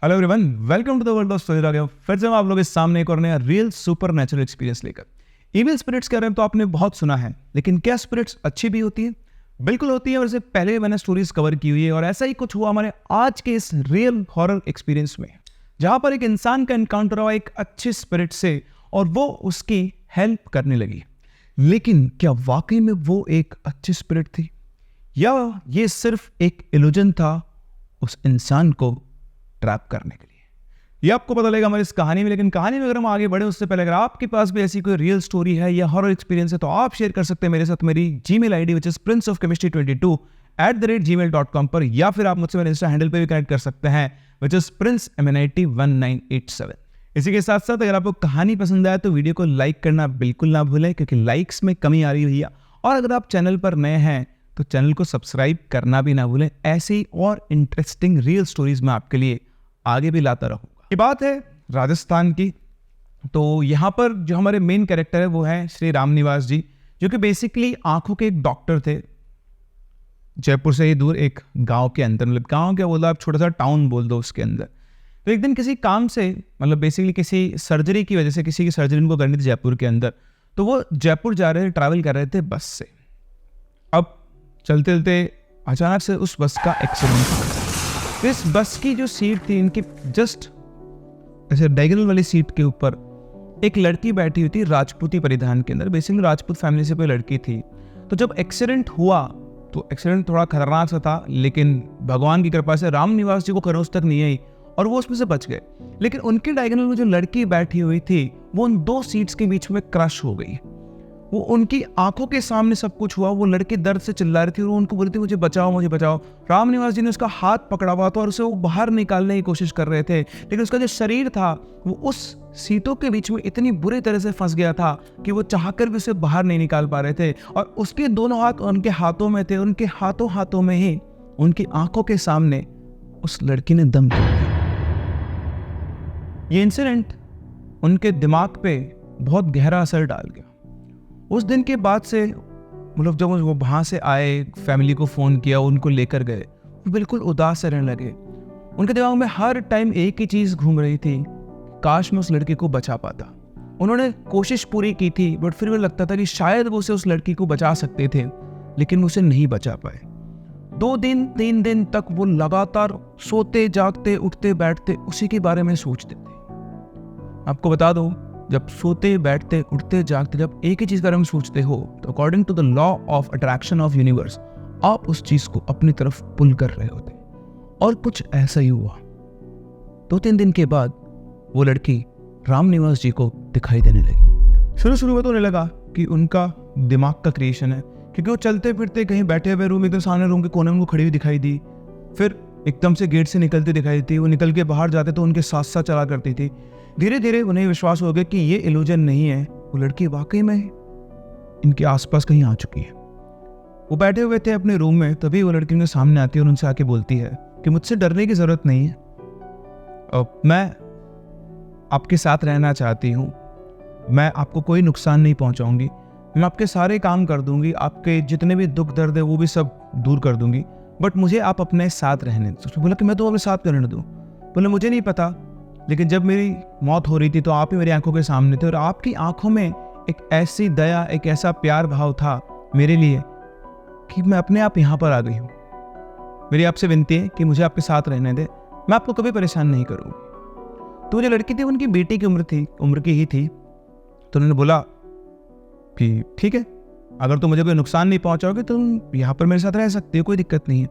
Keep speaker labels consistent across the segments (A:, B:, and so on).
A: Hello everyone, welcome to the world of story. फिर से हम आप लोगों के सामने एक और नया रियल सुपर नेचुरल एक्सपीरियंस लेकर। इविल स्पिरिट्स के बारे में तो आपने बहुत सुना है, लेकिन क्या स्पिरिट्स अच्छी भी होती है? बिल्कुल होती है। और इससे पहले मैंने स्टोरीज कवर की हुई है और ऐसा ही कुछ हुआ हमारे आज के इस रियल हॉरर एक्सपीरियंस में, जहां पर एक इंसान का एनकाउंटर हुआ एक अच्छे स्पिरिट से और वो उसकी हेल्प करने लगी। लेकिन क्या वाकई में वो एक अच्छी स्पिरिट थी या ये सिर्फ एक इल्यूजन था उस इंसान को ट्रैप करने के लिए? ये आपको पता लगेगा हमारी इस कहानी में। लेकिन कहानी में अगर हम आगे बढ़े उससे पहले अगर आपके पास भी ऐसी कोई रियल स्टोरी है या हॉरर एक्सपीरियंस है तो आप शेयर कर सकते हैं मेरे साथ मेरी Gmail ID which is princeofchemistry22@gmail.com पर, या फिर आप मुझसे मेरे इंस्टा हैंडल पे भी कनेक्ट कर सकते हैं विच इज princeMNIT1987। इसी के साथ साथ अगर आपको कहानी पसंद आए तो वीडियो को लाइक करना बिल्कुल ना भूलें, क्योंकि लाइक्स में कमी आ रही हुई है। और अगर आप चैनल पर नए हैं तो चैनल को सब्सक्राइब करना भी ना भूलें। ऐसे ही और इंटरेस्टिंग रियल स्टोरीज में आपके लिए आगे भी लाता रहूंगा। ये बात है राजस्थान की। तो यहाँ पर जो हमारे मेन कैरेक्टर है वो है श्री रामनिवास जी, जो कि बेसिकली आंखों के एक डॉक्टर थे। जयपुर से ही दूर एक गांव के अंदर, मतलब गांव क्या बोल दो आप, छोटा सा टाउन बोल दो, उसके अंदर। तो एक दिन किसी काम से, मतलब बेसिकली किसी सर्जरी की वजह से किसी की सर्जरी उनको करनी थी जयपुर के अंदर, तो वो जयपुर जा रहे थे, ट्रैवल कर रहे थे बस से। अब चलते चलते अचानक से उस बस का एक्सीडेंट हो गया। इस बस की जो सीट थी इनकी जस्ट ऐसे डायगोनल वाली सीट के ऊपर एक लड़की बैठी हुई थी राजपूती परिधान के अंदर। बेसिकली राजपूत फैमिली से कोई लड़की थी। तो जब एक्सीडेंट हुआ तो एक्सीडेंट थोड़ा खतरनाक सा था, लेकिन भगवान की कृपा से रामनिवास जी को खरोच तक नहीं आई और वो उसमें से बच गए। लेकिन उनके डायगोनल में जो लड़की बैठी हुई थी वो उन दो सीट्स के बीच में क्रश हो गई। वो उनकी आंखों के सामने सब कुछ हुआ। वो लड़की दर्द से चिल्ला रही थी और उनको बोलती मुझे बचाओ मुझे बचाओ। रामनिवास जी ने उसका हाथ पकड़ा हुआ था और उसे वो बाहर निकालने की कोशिश कर रहे थे, लेकिन उसका जो शरीर था वो उस सीटों के बीच में इतनी बुरी तरह से फंस गया था कि वो चाहकर भी उसे बाहर नहीं निकाल पा रहे थे। और उसके दोनों हाथ उनके हाथों में थे। उनके हाथों हाथों में ही उनकी आंखों के सामने उस लड़की ने दम तोड़ दिया। ये इंसिडेंट उनके दिमाग पे बहुत गहरा असर डाल गया। उस दिन के बाद से, मतलब जब वो वहाँ से आए, फैमिली को फ़ोन किया, उनको लेकर गए, वो बिल्कुल उदास रहने लगे। उनके दिमाग में हर टाइम एक ही चीज़ घूम रही थी, काश मैं उस लड़की को बचा पाता। उन्होंने कोशिश पूरी की थी, बट फिर भी लगता था कि शायद वो उस लड़की को बचा सकते थे, लेकिन वो उसे नहीं बचा पाए। 2 दिन 3 दिन तक वो लगातार सोते जागते उठते बैठते उसी के बारे में सोचते थे। आपको बता दो, जब सोते बैठते उठते जागते जब एक ही चीज के बारे में सोचते हो तो according to the law of attraction of universe आप उस चीज को अपनी तरफ पुल कर रहे होते। और कुछ ऐसा ही हुआ। 2-3 दिन के बाद वो लड़की रामनिवास जी को दिखाई देने लगी। शुरू में तो उन्हें लगा कि उनका दिमाग का क्रिएशन है, क्योंकि वो चलते फिरते कहीं बैठे हुए रूम, एकदम सामने रूम के कोने में उनको खड़ी हुई दिखाई दी। फिर एकदम से गेट से निकलती दिखाई दी। वो निकल के बाहर जाते तो उनके साथ साथ चला करती थी। धीरे धीरे उन्हें विश्वास हो गया कि ये इल्यूजन नहीं है, वो लड़की वाकई में इनके आसपास कहीं आ चुकी है। वो बैठे हुए थे अपने रूम में, तभी वो लड़की उनके सामने आती है और उनसे आके बोलती है कि मुझसे डरने की जरूरत नहीं है, मैं आपके साथ रहना चाहती हूँ, मैं आपको कोई नुकसान नहीं पहुँचाऊंगी, मैं आपके सारे काम कर दूंगी, आपके जितने भी दुख दर्द है वो भी सब दूर कर दूंगी, बट मुझे आप अपने साथ रहने दो। उसने बोला कि मैं तो अपने साथ रहने दूँ। बोले मुझे नहीं पता, लेकिन जब मेरी मौत हो रही थी तो आप ही मेरी आंखों के सामने थे और आपकी आंखों में एक ऐसी दया, एक ऐसा प्यार भाव था मेरे लिए कि मैं अपने आप यहाँ पर आ गई हूँ। मेरी आपसे विनती है कि मुझे आपके साथ रहने दे, मैं आपको कभी परेशान नहीं करूँगी। तो जो लड़की थी उनकी बेटी की उम्र की ही थी। तो उन्होंने बोला कि ठीक है, अगर तुम मुझे कोई नुकसान नहीं पहुँचाओगे तो तुम यहाँ पर मेरे साथ रह सकते हो, कोई दिक्कत नहीं है।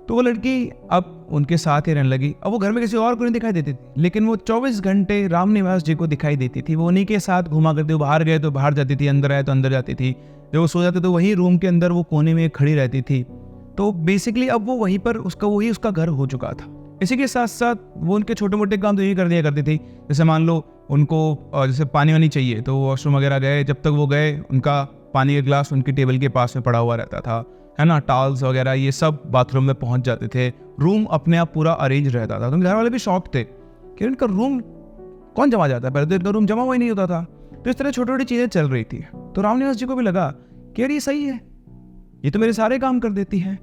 A: तो वो लड़की अब उनके साथ ही रहने लगी। अब वो घर में किसी और को नहीं दिखाई देती थी, लेकिन वो 24 घंटे रामनिवास जी को दिखाई देती थी। वो उन्हीं के साथ घुमा करती, वो बाहर गए तो बाहर जाती थी, अंदर आए तो अंदर जाती थी, जब वो सो जाते तो वही रूम के अंदर वो कोने में खड़ी रहती थी। तो बेसिकली अब वो वहीं पर उसका घर हो चुका था। इसी के साथ साथ वो उनके छोटे मोटे काम तो यही कर दिया करती थी। जैसे मान लो उनको जैसे पानी वानी चाहिए तो वॉशरूम वगैरह गए, जब तक वो गए उनका पानी का गिलास उनकी टेबल के पास में पड़ा हुआ रहता था, है ना, टॉवल्स वगैरह ये सब बाथरूम में पहुंच जाते थे। रूम अपने आप पूरा अरेंज रहता था। तो घर वाले भी शौक थे कि इनका रूम कौन जमा जाता है, पहले तो इनका रूम जमा हुआ ही नहीं होता था। तो इस तरह छोटी छोटी चीज़ें चल रही थी। तो रामनिवास जी को भी लगा कि यार ये सही है, ये तो मेरे सारे काम कर देती है।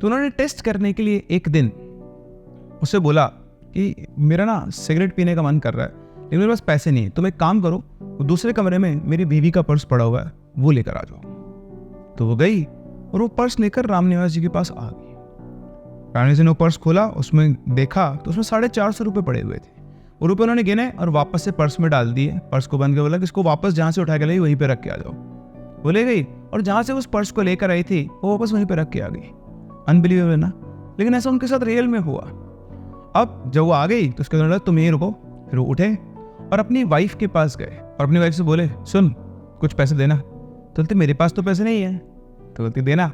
A: तो उन्होंने टेस्ट करने के लिए एक दिन उससे बोला कि मेरा ना सिगरेट पीने का मन कर रहा है लेकिन मेरे पास पैसे नहीं है, तुम एक काम करो, दूसरे कमरे में मेरी बीवी का पर्स पड़ा हुआ है, वो लेकर आ जाओ। तो वो गई और वो पर्स लेकर रामनिवास जी के पास आ गई। रामनिवास जी ने वो पर्स खोला, उसमें देखा तो उसमें 450 रुपये पड़े हुए थे। वो रुपये उन्होंने गिने और वापस से पर्स में डाल दिए। पर्स को बंद कर बोला कि इसको वापस जहाँ से उठा के लाई वहीं पे रख के आ जाओ। वो ले गई और जहाँ से उस पर्स को लेकर आई थी वो वापस वहीं पे रख के आ गई। अनबिलीवेबल है ना, लेकिन ऐसा उनके साथ रियल में हुआ। अब जब वो आ गई तो उसके अंदर तुम यहीं रुको। फिर वो उठे और अपनी वाइफ के पास गए और अपनी वाइफ से बोले, सुन कुछ पैसे देना। तो बोलते मेरे पास तो पैसे नहीं है। तो बोलती देना।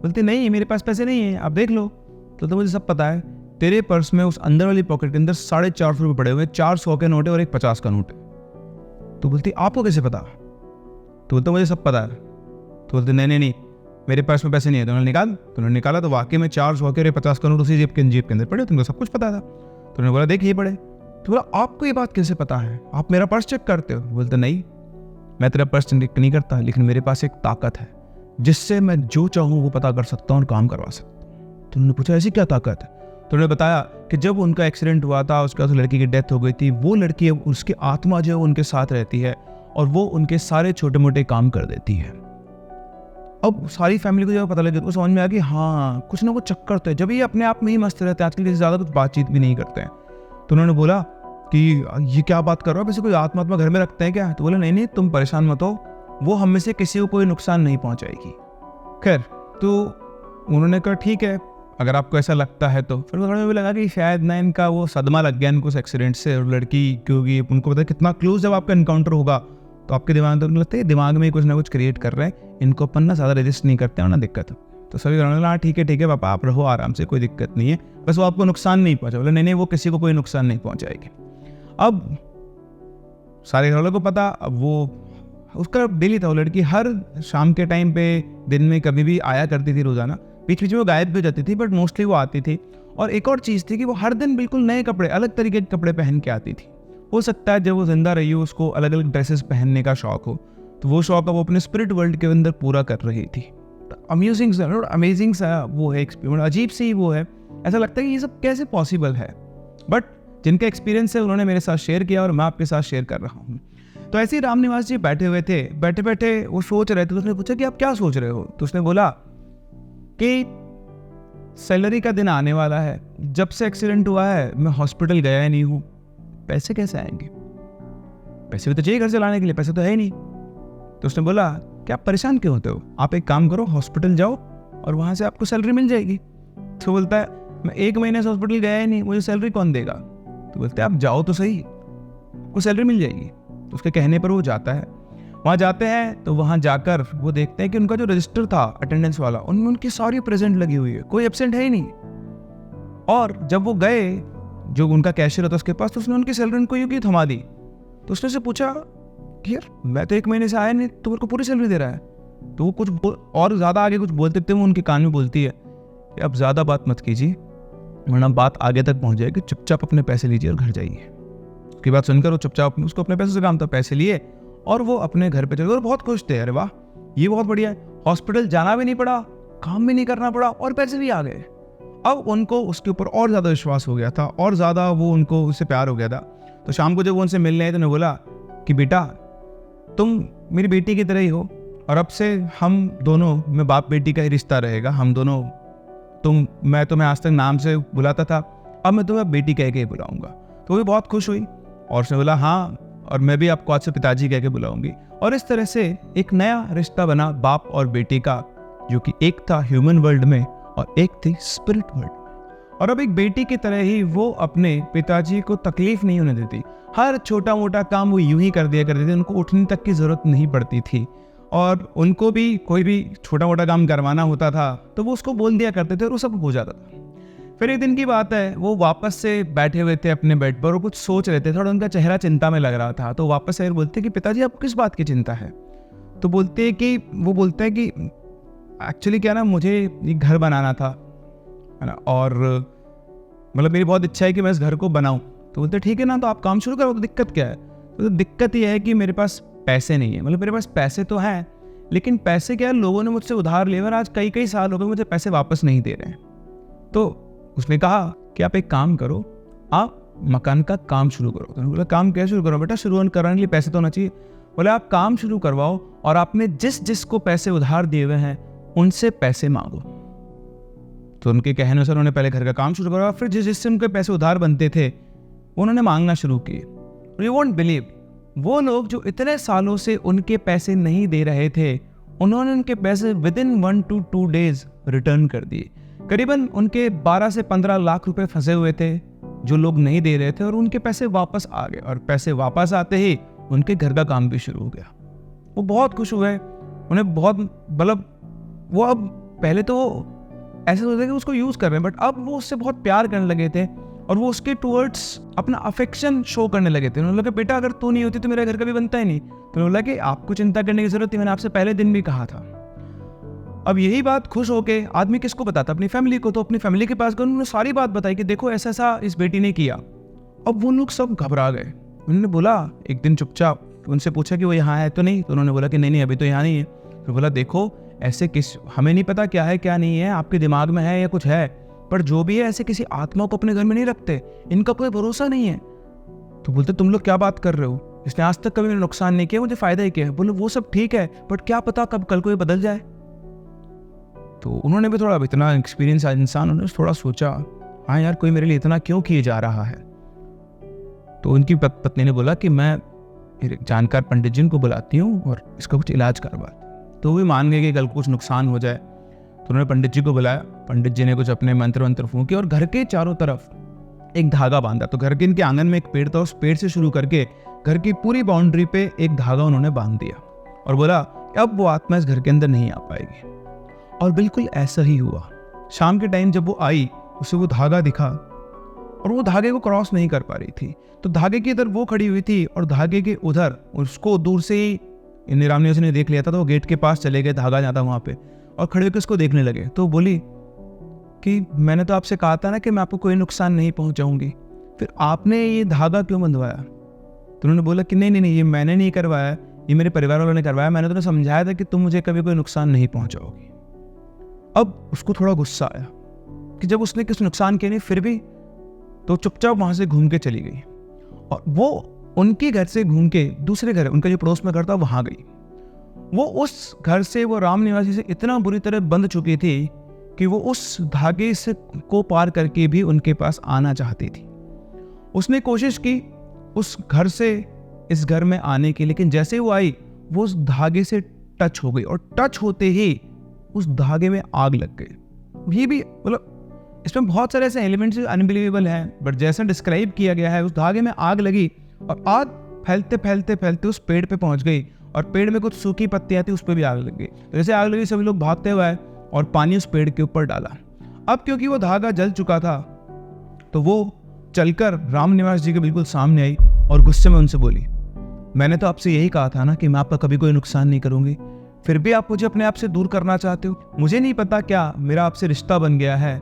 A: बोलती नहीं मेरे पास पैसे नहीं है, आप देख लो। तो मुझे सब पता है, तेरे पर्स में उस अंदर वाली पॉकेट के अंदर 450 रुपये पड़े हुए, 400 के नोट है और एक 50 का नोट है। तो बोलती आपको कैसे पता? तो बोलते मुझे सब पता है। तो बोलते नहीं मेरे पास में पैसे नहीं है। तो उन्होंने निकाला तो वाकई में 400 के और 50 का नोट उसी जेब के अंदर पड़े। तुमको सब कुछ पता था। तो उन्होंने बोला देख ये पड़े। तो बोला आपको ये बात कैसे पता है, आप मेरा पर्स चेक करते हो? बोलते नहीं मैं तेरा पर्स चेक नहीं करता, लेकिन मेरे पास एक ताकत है जिससे मैं जो चाहूँ वो पता कर सकता हूँ और काम करवा सकता हूँ। तो उन्होंने पूछा ऐसी क्या ताकत है? तो उन्होंने बताया कि जब उनका एक्सीडेंट हुआ था, उसके बाद उस लड़की की डेथ हो गई थी, वो लड़की उसकी आत्मा जो है उनके साथ रहती है और वो उनके सारे छोटे मोटे काम कर देती है। अब सारी फैमिली को जब पता लगे तो समझ में आया कि हाँ कुछ ना कुछ चक्कर तो है। जब ये अपने आप में ही मस्त रहते हैं, आजकल जैसे ज़्यादा कुछ बातचीत भी नहीं करते हैं। तो उन्होंने बोला कि ये क्या बात कर रहे हो, वैसे कोई आत्मा घर में रखते हैं क्या? तो बोले नहीं तुम परेशान मत हो, वो हम में से किसी को कोई नुकसान नहीं पहुँचाएगी। खैर तो उन्होंने कहा ठीक है अगर आपको ऐसा लगता है तो। फिर थोड़ा भी लगा कि शायद ना इनका वो सदमा लग गया इनको उस एक्सीडेंट से, और लड़की क्योंकि उनको पता है कितना क्लोज जब आपका इनकाउंटर होगा तो आपके दिमाग में लगता है दिमाग में कुछ ना कुछ क्रिएट कर रहे हैं, इनको अपन ना ज़्यादा रजिस्ट नहीं करते हैं ना दिक्कत। तो सभी हाँ ठीक है पापा आप रहो आराम से, कोई दिक्कत नहीं है, बस वो आपको नुकसान नहीं पहुँचा। बोले नहीं वो किसी को कोई नुकसान नहीं पहुँचाएगी। अब सारे घर वालों को पता। अब वो उसका डेली था, वो लड़की हर शाम के टाइम पे दिन में कभी भी आया करती थी रोजाना, बीच बीच में वो गायब भी हो जाती थी बट मोस्टली वो आती थी। और एक और चीज़ थी कि वो हर दिन बिल्कुल नए कपड़े, अलग तरीके के कपड़े पहन के आती थी। हो सकता है जब वो जिंदा रही हो उसको अलग अलग ड्रेसेस पहनने का शौक हो, तो वो शौक वो अपने स्पिरिट वर्ल्ड के अंदर पूरा कर रही थी। अमेजिंग सा वो है एक्सपीरियंस, अजीब सी वो है। ऐसा लगता है कि ये सब कैसे पॉसिबल है, बट जिनका एक्सपीरियंस है उन्होंने मेरे साथ शेयर किया और मैं आपके साथ शेयर कर रहा हूँ। तो ऐसे ही रामनिवास जी बैठे हुए थे, बैठे बैठे वो सोच रहे थे। तो उसने पूछा कि आप क्या सोच रहे हो? तो उसने बोला कि सैलरी का दिन आने वाला है, जब से एक्सीडेंट हुआ है मैं हॉस्पिटल गया ही नहीं हूँ, पैसे कैसे आएंगे? पैसे भी तो चाहिए घर से लाने के लिए, पैसे तो है ही नहीं। तो उसने बोला कि आप परेशान क्यों होते हो, आप एक काम करो हॉस्पिटल जाओ और वहाँ से आपको सैलरी मिल जाएगी। तो बोलता है मैं 1 महीने से हॉस्पिटल गया ही नहीं, मुझे सैलरी कौन देगा? तो बोलते हैं आप जाओ तो सही, आपको सैलरी मिल जाएगी। तो उसके कहने पर वो जाता है। वहाँ जाते हैं तो वहाँ जाकर वो देखते हैं कि उनका जो रजिस्टर था अटेंडेंस वाला, उनमें उनकी सारी प्रेजेंट लगी हुई है, कोई एब्सेंट है ही नहीं। और जब वो गए जो उनका कैशियर होता उसके पास, तो उसने उनकी सैलरी उनको यूँ की थमा दी। तो उसने से पूछा कि यार मैं तो 1 महीने से आया नहीं, तो मेरे को पूरी सैलरी दे रहा है। तो वो कुछ और ज़्यादा आगे कुछ बोलते थे, वो उनके कान में बोलती है कि अब ज़्यादा बात मत कीजिए वरना बात आगे तक पहुँच जाएगी, चुपचाप अपने पैसे लीजिए और घर जाइए। उसकी बात सुनकर वो चुपचाप, उसको अपने पैसे से काम था, पैसे लिए और वो अपने घर पे चले गए और बहुत खुश थे। अरे वाह ये बहुत बढ़िया है, हॉस्पिटल जाना भी नहीं पड़ा, काम भी नहीं करना पड़ा और पैसे भी आ गए। अब उनको उसके ऊपर और ज़्यादा विश्वास हो गया था और ज़्यादा वो उनको उससे प्यार हो गया था। तो शाम को जब वो उनसे मिलने आए तो उन्होंने बोला कि बेटा तुम मेरी बेटी की तरह ही हो और अब से हम दोनों में बाप बेटी का ही रिश्ता रहेगा, हम दोनों मैं तुम्हें आज तक नाम से बुलाता था, अब मैं तुम्हें बेटी कह के ही बुलाऊंगा। तो वो भी बहुत खुश हुई और उसने बोला हाँ, और मैं भी आपको आज से पिताजी कह के बुलाऊंगी। और इस तरह से एक नया रिश्ता बना बाप और बेटी का, जो कि एक था ह्यूमन वर्ल्ड में और एक थी स्पिरिट वर्ल्ड में। और अब एक बेटी की तरह ही वो अपने पिताजी को तकलीफ नहीं होने देती, हर छोटा मोटा काम वो यूं ही कर दिया करते थे, उनको उठने तक की जरूरत नहीं पड़ती थी। और उनको भी कोई भी छोटा मोटा काम करवाना होता था तो वो उसको बोल दिया करते थे और वो सब हो जाता था। फिर एक दिन की बात है, वो वापस से बैठे हुए थे अपने बेड पर और कुछ सोच रहे थे, थोड़ा उनका चेहरा चिंता में लग रहा था। तो वापस से बोलते कि पिताजी आपको किस बात की चिंता है? तो बोलते हैं कि एक्चुअली क्या ना, मुझे एक घर बनाना था है ना, और मतलब मेरी बहुत इच्छा है कि मैं इस घर को बनाऊं। तो बोलते ठीक है ना, तो आप काम शुरू करो, तो दिक्कत क्या है? तो दिक्कत ये है कि मेरे पास पैसे नहीं है, मतलब मेरे पास पैसे तो हैं लेकिन पैसे क्या है, लोगों ने मुझसे उधार लिए और आज कई साल हो गए मुझे पैसे वापस नहीं दे रहे हैं। तो उसने कहा कि आप एक काम करो, आप मकान का काम शुरू करो। तो उन्होंने बोला काम कैसे शुरू करो बेटा, शुरू करने के लिए पैसे तो होना चाहिए। बोले आप काम शुरू करवाओ और आपने जिस जिसको पैसे उधार दिए हुए हैं उनसे पैसे मांगो। तो उनके कहने अनुसार उन्होंने पहले घर का काम शुरू करवाया, फिर जिस जिससे उनके पैसे उधार बनते थे उन्होंने मांगना शुरू किए। यू वोंट बिलीव, वो लोग जो इतने सालों से उनके पैसे नहीं दे रहे थे, उन्होंने उनके पैसे विदिन 1 to 2 days रिटर्न कर दिए। करीबन उनके 12 से 15 लाख रुपए फंसे हुए थे जो लोग नहीं दे रहे थे, और उनके पैसे वापस आ गए। और पैसे वापस आते ही उनके घर का काम भी शुरू हो गया। वो बहुत खुश हुए, उन्हें बहुत मतलब वो अब पहले तो ऐसे सोचते कि उसको यूज कर रहे हैं, बट अब वो उससे बहुत प्यार करने लगे थे और वो उसके टुवर्ड्स अपना अफेक्शन शो करने लगे थे। उन्होंने कहा बेटा अगर तू नहीं होती तो मेरा घर कभी बनता ही नहीं। तो उन्होंने बोला कि आपको चिंता करने की जरूरत थी, मैंने आपसे पहले दिन भी कहा था। अब यही बात खुश होके आदमी किसको बताता, अपनी फैमिली को। तो अपनी फैमिली के पास गए, उन्होंने सारी बात बताई कि देखो ऐसा ऐसा इस बेटी ने किया। अब वो लोग सब घबरा गए। उन्होंने बोला एक दिन चुपचाप उनसे पूछा कि वो यहाँ है तो नहीं। तो उन्होंने बोला कि नहीं अभी तो यहाँ नहीं है। तो बोला देखो ऐसे हमें नहीं पता क्या है क्या नहीं है, आपके दिमाग में है या कुछ है, पर जो भी है ऐसे किसी आत्मा को अपने घर में नहीं रखते, इनका कोई भरोसा नहीं है। तो बोलते तुम लोग क्या बात कर रहे हो, इसने आज तक कभी मेरा नुकसान नहीं किया, मुझे फायदा ही किया है। बोले वो सब ठीक है बट क्या पता कब कल को ये बदल जाए। तो उन्होंने भी थोड़ा इतना एक्सपीरियंस इंसान, उन्होंने थोड़ा सोचा हाँ यार कोई मेरे लिए इतना क्यों किए जा रहा है। तो उनकी पत्नी ने बोला कि मैं जानकार पंडित जी को बुलाती हूँ और इसका कुछ इलाज करवा। तो वो मान गए कि कल कुछ नुकसान हो जाए। तो उन्होंने पंडित जी को बुलाया, पंडित जी ने कुछ अपने मंत्र वंत्र फूंके और घर के चारों तरफ एक धागा बांधा। तो घर के इनके आंगन में एक पेड़ था, उस पेड़ से शुरू करके घर की पूरी बाउंड्री पे एक धागा उन्होंने बांध दिया और बोला अब वो आत्मा इस घर के अंदर नहीं आ पाएगी। और बिल्कुल ऐसा ही हुआ। शाम के टाइम जब वो आई उसे वो धागा दिखा और वो धागे को क्रॉस नहीं कर पा रही थी। तो धागे की इधर वो खड़ी हुई थी और धागे के उधर उसको दूर से ही राम निवास ने देख लिया था। तो वो गेट के पास चले गए, धागा जाता वहां पे, और खड़े होकर उसको देखने लगे। तो बोली कि मैंने तो आपसे कहा था ना कि मैं आपको कोई नुकसान नहीं पहुंचाऊंगी, फिर आपने ये धागा क्यों बंधवाया। तो उन्होंने बोला कि नहीं ये मैंने नहीं करवाया, ये मेरे परिवार वालों ने करवाया, मैंने तुम्हें समझाया था कि तुम मुझे कभी कोई नुकसान नहीं पहुंचाओगी। अब उसको थोड़ा गुस्सा आया कि जब उसने किसी नुकसान किया नहीं फिर भी, तो चुपचाप वहां से घूम के चली गई और वो उनके घर से घूम के दूसरे घर, उनका जो पड़ोस में घर था वहां गई। वो उस घर से, वो राम निवासी से इतना बुरी तरह बंध चुकी थी कि वो उस धागे से को पार करके भी उनके पास आना चाहती थी। उसने कोशिश की उस घर से इस घर में आने की, लेकिन जैसे वो आई वो उस धागे से टच हो गई और टच होते ही उस धागे में आग लग गई। ये भी मतलब इसमें बहुत सारे ऐसे एलिमेंट्स अनबिलीवेबल हैं, बट जैसा डिस्क्राइब किया गया है उस धागे में आग लगी और आग फैलते फैलते फैलते उस पेड़ पे पहुंच गई और पेड़ में कुछ सूखी पत्तियां थी उस पर भी आग लग गई। तो जैसे आग लगी सभी लोग भागते हुए आए और पानी उस पेड़ के ऊपर डाला। अब क्योंकि वो धागा जल चुका था तो वो चलकर राम निवास जी के बिल्कुल सामने आई और गुस्से में उनसे बोली, मैंने तो आपसे यही कहा था ना कि मैं आपका कभी कोई नुकसान नहीं करूंगी, फिर भी आप मुझे अपने आप से दूर करना चाहते हो। मुझे नहीं पता क्या मेरा आपसे रिश्ता बन गया है,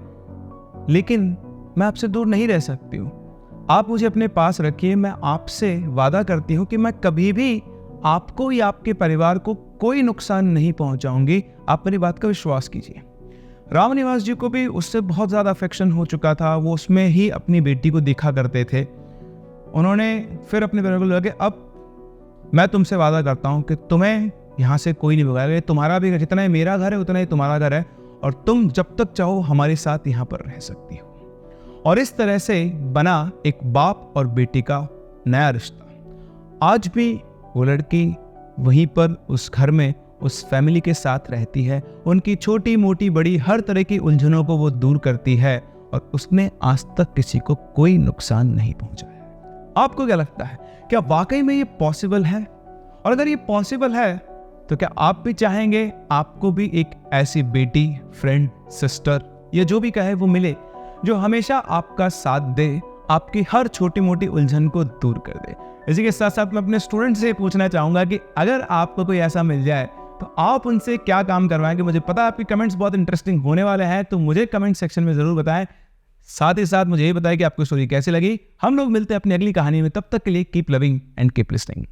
A: लेकिन मैं आपसे दूर नहीं रह सकती हूँ। आप मुझे अपने पास रखिए, मैं आपसे वादा करती हूँ कि मैं कभी भी आपको या आपके परिवार को कोई नुकसान नहीं पहुंचाऊंगी। आप मेरी बात का विश्वास कीजिए। राम निवास जी को भी उससे बहुत ज़्यादा अफेक्शन हो चुका था, वो उसमें ही अपनी बेटी को देखा करते थे। उन्होंने फिर अपने परिवार को लगा कि अब मैं तुमसे वादा करता हूँ कि तुम्हें यहाँ से कोई नहीं भगाएगा, तुम्हारा भी घर जितना ही मेरा घर है उतना ही तुम्हारा घर है और तुम जब तक चाहो हमारे साथ यहाँ पर रह सकती हो। और इस तरह से बना एक बाप और बेटी का नया रिश्ता। आज भी वो लड़की वहीं पर उस घर में उस फैमिली के साथ रहती है, उनकी छोटी मोटी बड़ी हर तरह की उलझनों को वो दूर करती है और उसने आज तक किसी को कोई नुकसान नहीं पहुंचाया। आपको क्या लगता है, क्या वाकई में ये पॉसिबल है? और अगर ये पॉसिबल है तो क्या आप भी चाहेंगे आपको भी एक ऐसी बेटी, फ्रेंड, सिस्टर या जो भी कहे वो मिले जो हमेशा आपका साथ दे, आपकी हर छोटी मोटी उलझन को दूर कर दे? इसी के साथ साथ मैं अपने स्टूडेंट से पूछना चाहूंगा कि अगर आपको कोई ऐसा मिल जाए तो आप उनसे क्या काम करवाएंगे? मुझे पता है आपके कमेंट्स बहुत इंटरेस्टिंग होने वाले हैं, तो मुझे कमेंट सेक्शन में जरूर बताएं। साथ ही साथ मुझे ये बताएं कि आपको स्टोरी कैसी लगी। हम लोग मिलते हैं अपनी अगली कहानी में, तब तक के लिए keep loving and keep listening.